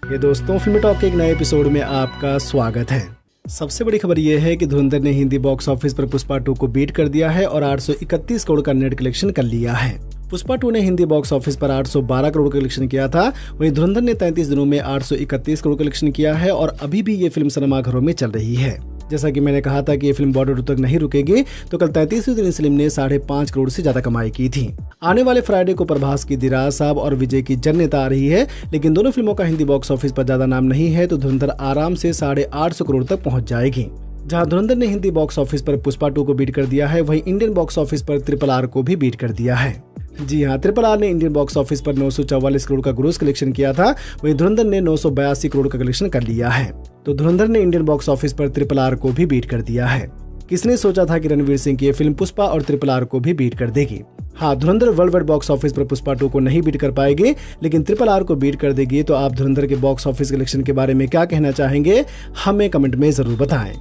ये दोस्तों, फिल्मी टॉक के एक नए एपिसोड में आपका स्वागत है। सबसे बड़ी खबर ये है कि धुरंधर ने हिंदी बॉक्स ऑफिस पर पुष्पा 2 को बीट कर दिया है और 831 करोड़ का नेट कलेक्शन कर लिया है। पुष्पा 2 ने हिंदी बॉक्स ऑफिस पर 812 करोड़ का कलेक्शन किया था, वहीं धुरंधर ने 33 दिनों में 831 करोड़ कलेक्शन किया है और अभी भी ये फिल्म सिनेमाघरों में चल रही है। जैसा कि मैंने कहा था कि ये फिल्म बॉर्डर तक नहीं रुकेगी, तो कल 33वें दिन इस फिल्म ने 5.5 करोड़ से ज्यादा कमाई की थी। आने वाले फ्राइडे को प्रभास की दिराज साहब और विजय की जननेता आ रही है, लेकिन दोनों फिल्मों का हिंदी बॉक्स ऑफिस पर ज्यादा नाम नहीं है, तो धुरंधर आराम से 850 करोड़ तक पहुंच जाएगी। जहां धुरंधर ने हिंदी बॉक्स ऑफिस पर पुष्पा 2 को बीट कर दिया है, वहीं इंडियन बॉक्स ऑफिस पर RRR को भी बीट कर दिया है। जी हाँ, RRR ने इंडियन बॉक्स ऑफिस पर 944 करोड़ का ग्रोस कलेक्शन किया था, वहीं धुरंधर ने 982 करोड़ का कलेक्शन कर लिया है। तो धुरंधर ने इंडियन बॉक्स ऑफिस पर RRR को भी बीट कर दिया है। किसने सोचा था कि रणवीर सिंह की ये फिल्म पुष्पा और RRR को भी बीट कर देगी। हाँ, धुरंधर वर्ल्ड वाइड बॉक्स ऑफिस पर पुष्पा 2 को नहीं बीट कर पाएगी, लेकिन RRR को बीट कर देगी। तो आप धुरंधर के बॉक्स ऑफिस कलेक्शन के बारे में क्या कहना चाहेंगे, हमें कमेंट में जरूर बताएं।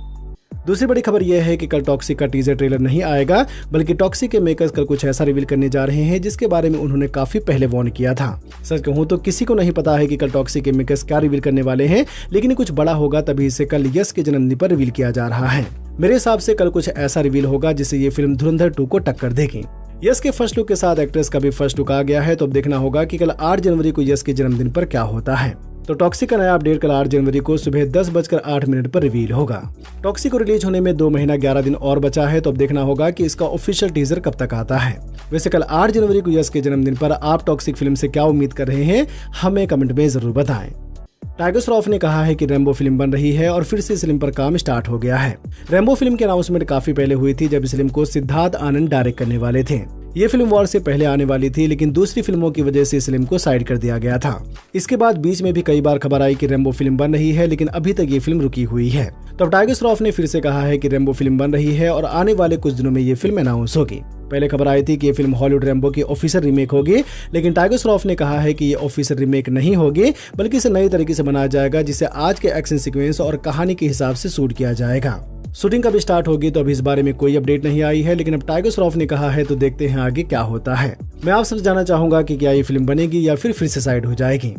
दूसरी बड़ी खबर यह है कि कल टॉक्सिक का टीजर ट्रेलर नहीं आएगा, बल्कि टॉक्सिक के मेकर्स कल कुछ ऐसा रिवील करने जा रहे हैं जिसके बारे में उन्होंने काफी पहले वार्न किया था। सच कहूं तो किसी को नहीं पता है कि कल टॉक्सिक के मेकर्स क्या रिवील करने वाले हैं, लेकिन कुछ बड़ा होगा, तभी इसे कल यश के जन्मदिन पर रिवील किया जा रहा है। मेरे हिसाब से कल कुछ ऐसा रिवील होगा जिससे ये फिल्म धुरंधर 2 को टक्कर देगी। यश के फर्स्ट लुक के साथ एक्ट्रेस का भी फर्स्ट लुक आ गया है, तो अब देखना होगा कि कल 8 जनवरी को यश के जन्मदिन पर क्या होता है। तो टॉक्सिक का नया अपडेट कल 8 जनवरी को सुबह 10:08 पर रिवील होगा। टॉक्सिक को रिलीज होने में 2 महीना 11 दिन और बचा है, तो अब देखना होगा कि इसका ऑफिशियल टीजर कब तक आता है। वैसे कल 8 जनवरी को यश के जन्मदिन पर आप टॉक्सिक फिल्म से क्या उम्मीद कर रहे हैं, हमें कमेंट में जरूर बताएं। टाइगर श्रॉफ ने कहा है कि रैम्बो फिल्म बन रही है और फिर से इस फिल्म पर काम स्टार्ट हो गया है। रैम्बो फिल्म की अनाउंसमेंट काफी पहले हुई थी, जब इस फिल्म को सिद्धार्थ आनंद डायरेक्ट करने वाले थे। ये फिल्म वॉर से पहले आने वाली थी, लेकिन दूसरी फिल्मों की वजह से इस फिल्म को साइड कर दिया गया था। इसके बाद बीच में भी कई बार खबर आई कि रैम्बो फिल्म बन रही है, लेकिन अभी तक ये फिल्म रुकी हुई है। तो अब टाइगर श्रॉफ ने फिर से कहा है कि रैम्बो फिल्म बन रही है और आने वाले कुछ दिनों में ये फिल्म अनाउंस होगी। पहले खबर आई थी कि ये फिल्म हॉलीवुड रैम्बो की ऑफिशियल रीमेक होगी, लेकिन टाइगर श्रॉफ ने कहा है कि ये ऑफिशियल रीमेक नहीं होगी, बल्कि इसे नई तरीके से बनाया जाएगा, जिसे आज के एक्शन सीक्वेंस और कहानी के हिसाब से शूट किया जाएगा। शूटिंग कब स्टार्ट होगी तो अभी इस बारे में कोई अपडेट नहीं आई है, लेकिन अब टाइगर श्रॉफ ने कहा है, तो देखते हैं आगे क्या होता है। मैं आपसे जानना चाहूंगा कि क्या ये फिल्म बनेगी या फिर से साइड हो जाएगी।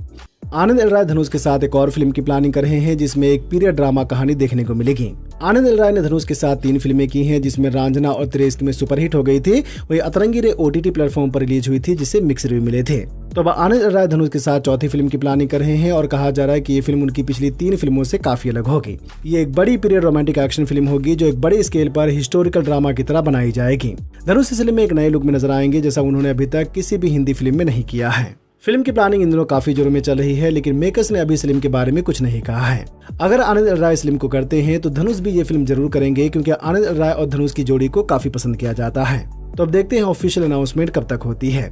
आनंद एल राय धनुष के साथ एक और फिल्म की प्लानिंग कर रहे हैं, जिसमें एक पीरियड ड्रामा कहानी देखने को मिलेगी। आनंद एल राय ने धनुष के साथ 3 फिल्में की हैं, जिसमें रांझना और त्रेस्क में सुपरहिट हो गई थी। वही अतरंगी रे OTT प्लेटफॉर्म पर रिलीज हुई थी, जिसे मिक्स रिव्यू मिले थे। तो अब आनंद एल राय धनुष के साथ चौथी फिल्म की प्लानिंग कर रहे हैं और कहा जा रहा है कि ये फिल्म उनकी पिछली 3 फिल्मों से काफी अलग होगी। ये एक बड़ी पीरियड रोमांटिक एक्शन फिल्म होगी, जो एक बड़े स्केल पर हिस्टोरिकल ड्रामा की तरह बनाई जाएगी। धनुष इस फिल्म में एक नए लुक में नजर आएंगे, जैसा उन्होंने अभी तक किसी भी हिंदी फिल्म में नहीं किया है। फिल्म की प्लानिंग इन दिनों काफी जोरों में चल रही है, लेकिन मेकर्स ने अभी इस फिल्म के बारे में कुछ नहीं कहा है। अगर आनंद एल राय इस फिल्म को करते हैं, तो धनुष भी ये फिल्म जरूर करेंगे, क्योंकि आनंद एल राय और धनुष की जोड़ी को काफी पसंद किया जाता है। तो अब देखते हैं ऑफिशियल अनाउंसमेंट कब तक होती है।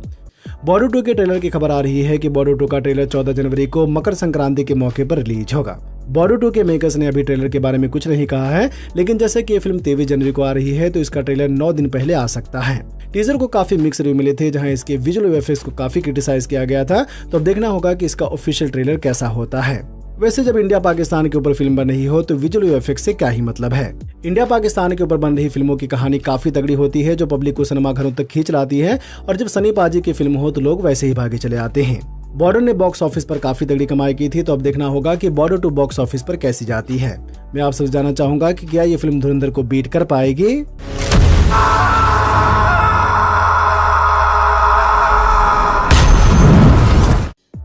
बॉर्डर 2 के ट्रेलर की खबर आ रही है कि बॉर्डर 2 का ट्रेलर 14 जनवरी को मकर संक्रांति के मौके पर रिलीज होगा। बॉर्डर 2 के मेकर्स ने अभी ट्रेलर के बारे में कुछ नहीं कहा है, लेकिन जैसे कि ये फिल्म 23 जनवरी को आ रही है, तो इसका ट्रेलर 9 दिन पहले आ सकता है। टीजर को काफी मिक्स रिव्यू मिले थे, जहां इसके विजुअल इफेक्ट्स को काफी क्रिटिसाइज किया गया था। तो अब देखना होगा कि इसका ऑफिशियल ट्रेलर कैसा होता है। वैसे जब इंडिया पाकिस्तान के ऊपर फिल्म बन रही हो, तो विजुअल इफेक्ट से क्या ही मतलब है। इंडिया पाकिस्तान के ऊपर बन रही फिल्मों की कहानी काफी तगड़ी होती है, जो पब्लिक को सिनेमाघरों तक खींच लाती है, और जब सनी पाजी की फिल्म हो तो लोग वैसे ही भागे चले आते हैं। बॉर्डर ने बॉक्स ऑफिस पर काफी तगड़ी कमाई की थी, तो अब देखना होगा कि बॉर्डर 2 बॉक्स ऑफिस पर कैसी जाती है। मैं आपसे जानना चाहूंगा कि क्या ये फिल्म धुरंधर को बीट कर पाएगी।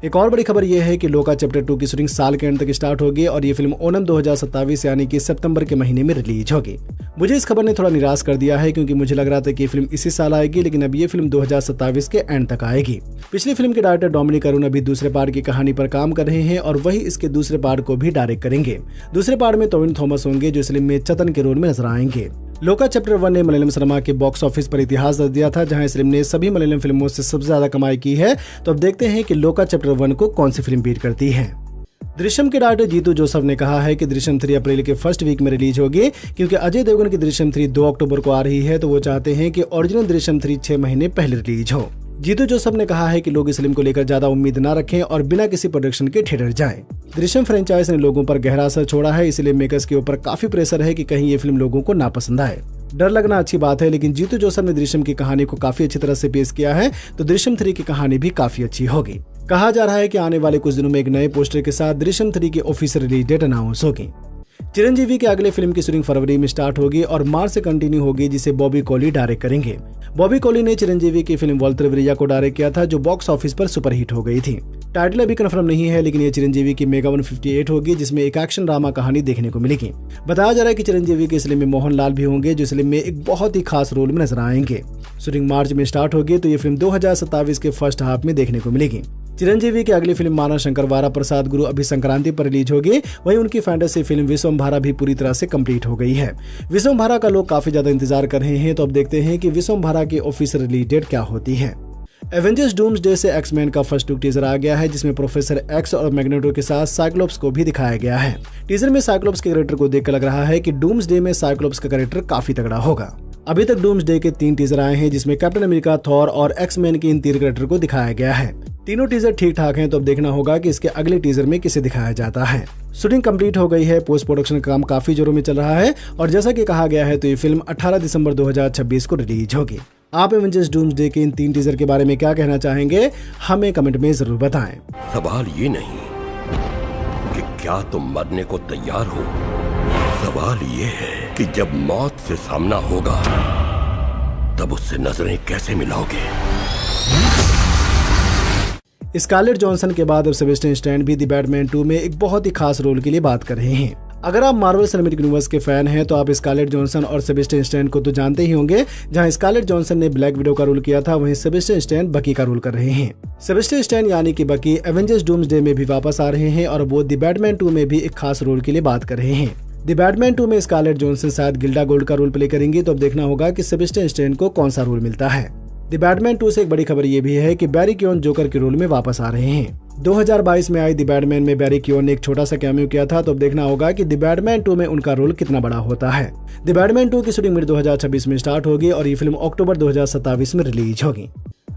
एक और बड़ी खबर यह है कि लोका चैप्टर 2 की शूटिंग साल के एंड तक स्टार्ट होगी और ये फिल्म ओणम 2027 यानी कि सितंबर के महीने में रिलीज होगी। मुझे इस खबर ने थोड़ा निराश कर दिया है, क्योंकि मुझे लग रहा था कि ये फिल्म इसी साल आएगी, लेकिन अब ये फिल्म 2027 के एंड तक आएगी। पिछली फिल्म के डायरेक्टर डोमिनिक अरुण अभी दूसरे पार्ट की कहानी पर काम कर रहे हैं और वही इसके दूसरे पार्ट को भी डायरेक्ट करेंगे। दूसरे पार्ट में टोविनो थॉमस होंगे, जो इस फिल्म में चतन के रोल में नजर आएंगे। लोका चैप्टर 1 ने मलयालम सिनेमा के बॉक्स ऑफिस पर इतिहास रच दिया था, जहां इस फिल्म ने सभी मलयालम फिल्मों से सबसे ज्यादा कमाई की है। तो अब देखते हैं कि लोका चैप्टर 1 को कौन सी फिल्म बीट करती है। दृश्यम के डायरेक्टर जीतू जोसेफ ने कहा है कि दृश्यम 3 अप्रैल के फर्स्ट वीक में रिलीज होगी, क्योंकि अजय देवगन की दृश्यम 3 2 अक्टूबर को आ रही है, तो वो चाहते हैं कि ओरिजिनल दृश्यम 3 6 महीने पहले रिलीज हो। जीतू जोसेफ ने कहा है कि लोग इस फिल्म को लेकर ज्यादा उम्मीद न रखें और बिना किसी प्रोडक्शन के थिएटर जाएं। दृश्यम फ्रेंचाइज ने लोगों पर गहरा असर छोड़ा है, इसलिए मेकर्स के ऊपर काफी प्रेशर है कि कहीं ये फिल्म लोगों को ना पसंद आए। डर लगना अच्छी बात है, लेकिन जीतू जोसेफ ने दृश्यम की कहानी को काफी अच्छी तरह से पेश किया है, तो दृश्यम 3 की कहानी भी काफी अच्छी होगी। कहा जा रहा है कि आने वाले कुछ दिनों में एक नए पोस्टर के साथ दृश्यम 3 की ऑफिशियल रिलीज डेट अनाउंस होगी। चिरंजीवी के अगले फिल्म की शूटिंग फरवरी में स्टार्ट होगी और मार्च से कंटिन्यू होगी, जिसे बॉबी कॉली डायरेक्ट करेंगे। बॉबी कॉली ने चिरंजीवी की फिल्म वॉल्टर विरिया को डायरेक्ट किया था, जो बॉक्स ऑफिस पर सुपरहिट हो गई थी। टाइटल अभी कंफर्म नहीं है, लेकिन ये चिरंजीवी की मेगा 158 होगी, जिसमें एक एक्शन ड्रामा कहानी देखने को मिलेगी। बताया जा रहा है कि चिरंजीवी की इस फिल्म में मोहनलाल भी होंगे, जो इस फिल्म में एक बहुत ही खास रोल में नजर आएंगे। शूटिंग मार्च में स्टार्ट होगी, तो ये फिल्म 2027 के फर्स्ट हाफ में देखने को मिलेगी। चिरंजीवी की अगली फिल्म माना शंकर वारा प्रसाद गुरु अभी संक्रांति पर रिलीज होगी। वहीं उनकी फैंटेसी फिल्म विश्वम्भरा भी पूरी तरह से कंप्लीट हो गई है। विश्वम्भरा का लोग काफी ज्यादा इंतजार कर रहे हैं, तो अब देखते हैं कि विश्वम्भरा की ऑफिशियल रिलीज डेट क्या होती है। एवेंजर्स डूम्सडे से एक्समैन का फर्स्ट लुक टीजर आ गया है, जिसमें प्रोफेसर एक्स और मैग्नेटो के साथ साइक्लोप्स को भी दिखाया गया है। टीजर में साइक्लोप्स के कैरेक्टर को देखकर लग रहा है कि डूम्सडे में साइक्लोप्स का कैरेक्टर काफी तगड़ा होगा। अभी तक डूम्सडे के 3 टीजर आए हैं, जिसमें कैप्टन अमेरिका, थॉर और एक्समैन के इन 3 कैरेक्टर को दिखाया गया है। तीनों टीजर ठीक ठाक हैं, तो अब देखना होगा कि इसके अगले टीजर में किसे दिखाया जाता है। शूटिंग कंप्लीट हो गई है, पोस्ट प्रोडक्शन का काम काफी जोरों में चल रहा है और जैसा कि कहा गया है, तो ये फिल्म 18 दिसंबर 2026 को रिलीज होगी। आप एवेंजर्स डूम्सडे के इन 3 टीजर के बारे में क्या कहना चाहेंगे, हमें कमेंट में जरूर बताएं। सवाल ये नहीं कि क्या तुम मरने को तैयार हो, सवाल ये है कि जब मौत से सामना होगा तब उससे नजरें कैसे मिलाओगे। स्कारलेट जॉनसन के बाद अब सेबेस्टियन स्टैन भी द बैटमैन 2 में एक बहुत ही खास रोल के लिए बात कर रहे हैं। अगर आप मार्वल सिनेमैटिक यूनिवर्स के फैन हैं, तो आप स्कारलेट जॉनसन और सेबेस्टियन स्टैन को तो जानते ही होंगे। जहां स्कारलेट जॉनसन ने ब्लैक विडो का रोल किया था, वहीं सेबेस्टियन स्टैन बकी का रोल कर रहे हैं। सेबेस्टियन स्टैन यानी कि बकी एवेंजर्स डूम्सडे में भी वापस आ रहे हैं और वो द बैटमैन 2 में भी एक खास रोल के लिए बात कर रहे हैं। द बैटमैन 2 में स्कारलेट जॉनसन शायद गिल्डा गोल्ड का रोल प्ले करेंगी, तो अब देखना होगा कि सेबेस्टियन स्टैन को कौन सा रोल मिलता है। द बैटमैन 2 से एक बड़ी खबर ये भी है कि बैरी कियोन जोकर के रोल में वापस आ रहे हैं। 2022 में आई द बैटमैन में बैरी कियोन ने एक छोटा सा कैमियो किया था, तो अब देखना होगा कि द बैटमैन 2 में उनका रोल कितना बड़ा होता है। द बैटमैन 2 की शूटिंग मिड 2026 में स्टार्ट होगी और ये फिल्म अक्टूबर 2027 में रिलीज होगी।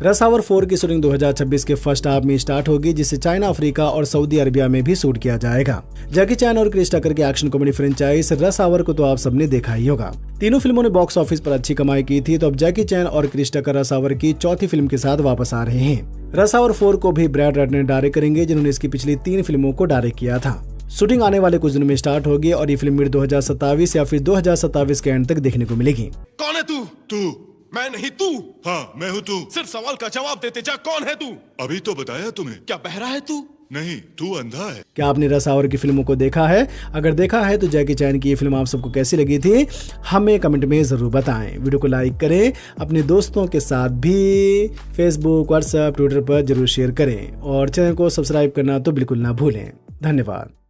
रश आवर 4 की शूटिंग 2026 के फर्स्ट हाफ में स्टार्ट होगी, जिसे चाइना, अफ्रीका और सऊदी अरबिया में भी शूट किया जाएगा। जैकी चैन और क्रिस टकर की action comedy franchise Rush Hour को तो आप सबने देखा ही होगा। तीनों फिल्मों ने बॉक्स ऑफिस पर अच्छी कमाई की थी, तो अब जैकी चैन और क्रिस टकर रश आवर की चौथी फिल्म के साथ वापस आ रहे हैं। रश आवर 4 को भी ब्रैड रैटनर डायरेक्ट करेंगे, जिन्होंने इसकी पिछली 3 फिल्मों को डायरेक्ट किया था। शूटिंग आने वाले कुछ दिनों में स्टार्ट होगी और ये फिल्म मिड 2027 या फिर 2027 के एंड तक देखने को मिलेगी। कौन है तू? मैं नहीं तू। हाँ मैं हूँ तू। सिर्फ सवाल का जवाब देते जा, कौन है तू? अभी तो बताया तुम्हें। क्या बहरा है तू? नहीं, तू अंधा है। क्या आपने रश आवर की फिल्मों को देखा है? अगर देखा है तो जैकी चैन की ये फिल्म आप सबको कैसी लगी थी, हमें कमेंट में जरूर बताएं। वीडियो को लाइक करें, अपने दोस्तों के साथ भी फेसबुक, व्हाट्सएप, ट्विटर पर जरूर शेयर करें और चैनल को सब्सक्राइब करना तो बिल्कुल ना भूलें। धन्यवाद।